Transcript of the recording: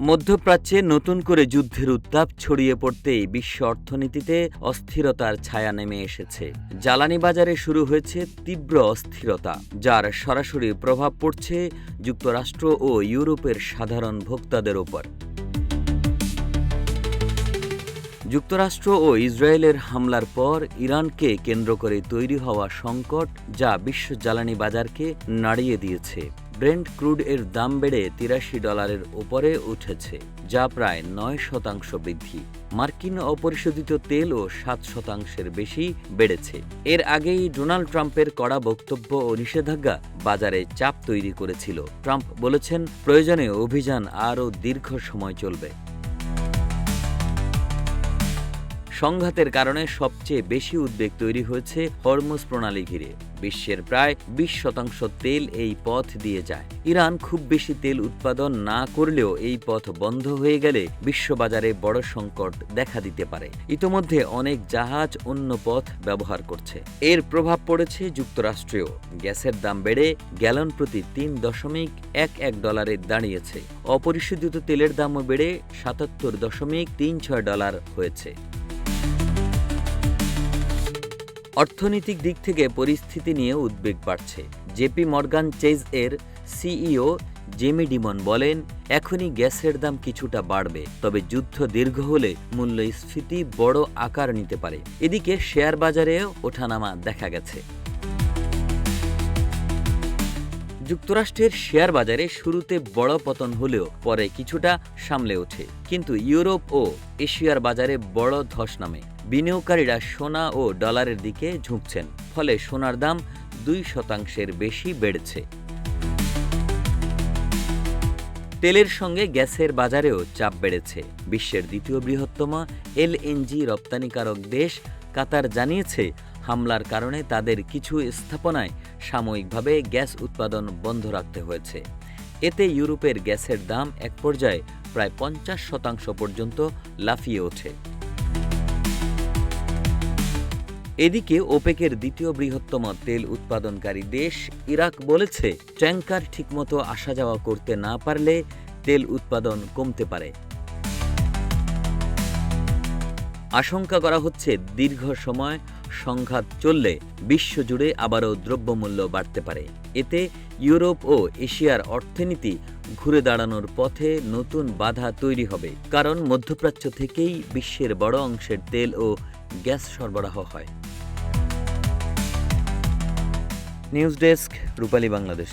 মধ্যপ্রাচ্যে নতুন করে যুদ্ধের উত্তাপ ছড়িয়ে পড়তেই বিশ্ব অর্থনীতিতে অস্থিরতার ছায়া নেমে এসেছে। জ্বালানি বাজারে শুরু হয়েছে তীব্র অস্থিরতা, যার সরাসরি প্রভাব পড়ছে যুক্তরাষ্ট্র ও ইউরোপের সাধারণ ভোক্তাদের ওপর। যুক্তরাষ্ট্র ও ইসরায়েলের হামলার পর ইরানকে কেন্দ্র করে তৈরি হওয়া সংকট যা বিশ্ব জ্বালানি বাজারকে নাড়িয়ে দিয়েছে। ব্রেন্ট ক্রুড এর দাম বেড়ে $83 ওপরে উঠেছে, যা প্রায় 9% বৃদ্ধি। মার্কিন অপরিশোধিত তেলও 7% বেশি বেড়েছে। এর আগেই ডোনাল্ড ট্রাম্পের কড়া বক্তব্য ও নিষেধাজ্ঞা বাজারে চাপ তৈরি করেছিল। ট্রাম্প বলেছেন, প্রয়োজনে অভিযান আরও দীর্ঘ সময় চলবে। সংঘাতের কারণে সবচেয়ে বেশি উদ্বেগ তৈরি হয়েছে হরমুজ প্রণালী ঘিরে। বিশ্বের প্রায় 20% তেল এই পথ দিয়ে যায়। ইরান খুব বেশি তেল উৎপাদন না করলেও এই পথ বন্ধ হয়ে গেলে বিশ্ববাজারে বড় সংকট দেখা দিতে পারে। ইতোমধ্যে অনেক জাহাজ অন্য পথ ব্যবহার করছে। এর প্রভাব পড়েছে যুক্তরাষ্ট্রেও। গ্যাসের দাম বেড়ে গ্যালন প্রতি $3.11 দাঁড়িয়েছে। অপরিশোধিত তেলের দামও বেড়ে $77.36 হয়েছে। অর্থনৈতিক দিক থেকে পরিস্থিতি নিয়ে উদ্বেগ বাড়ছে। জেপি মর্গান চেজ এর সিইও জেমি ডিমন বলেন, এখনই গ্যাসের দাম কিছুটা বাড়বে, তবে যুদ্ধ দীর্ঘ হলে মূল্যস্ফীতি বড় আকার নিতে পারে। এদিকে শেয়ার বাজারেও ওঠানামা দেখা গেছে। যুক্তরাষ্ট্রের শেয়ার বাজারে শুরুতে বড় পতন হলেও পরে কিছুটা সামলে ওঠে, কিন্তু ইউরোপ ও এশিয়ার বাজারে বড় ধস নামে। বিনিয়োগকারীরা সোনা ও ডলারের দিকে ঝুঁকছেন, ফলে সোনার দাম 2% বেশি বেড়েছে। তেলের সঙ্গে গ্যাসের বাজারেও চাপ বেড়েছে। বিশ্বের দ্বিতীয় বৃহত্তম এলএনজি রপ্তানিকারক দেশ কাতার জানিয়েছে, হামলার কারণে তাদের কিছু স্থাপনায় সাময়িকভাবে গ্যাস উৎপাদন বন্ধ রাখতে হয়েছে। এতে ইউরোপের গ্যাসের দাম এক পর্যায়ে প্রায় 50% পর্যন্ত লাফিয়ে ওঠে। এদিকে ওপেকের দ্বিতীয় বৃহত্তম তেল উৎপাদনকারী দেশ ইরাক বলেছে, ট্যাঙ্কার ঠিকমতো আসা যাওয়া করতে না পারলে তেল উৎপাদন কমতে পারে। আশঙ্কা করা হচ্ছে, দীর্ঘ সময় সংঘাত চললে বিশ্বজুড়ে আবারও দ্রব্যমূল্য বাড়তে পারে। এতে ইউরোপ ও এশিয়ার অর্থনীতি ঘুরে দাঁড়ানোর পথে নতুন বাধা তৈরি হবে, কারণ মধ্যপ্রাচ্য থেকেই বিশ্বের বড় অংশের তেল ও গ্যাস সরবরাহ হয়। নিউজ ডেস্ক, রূপালী বাংলাদেশ।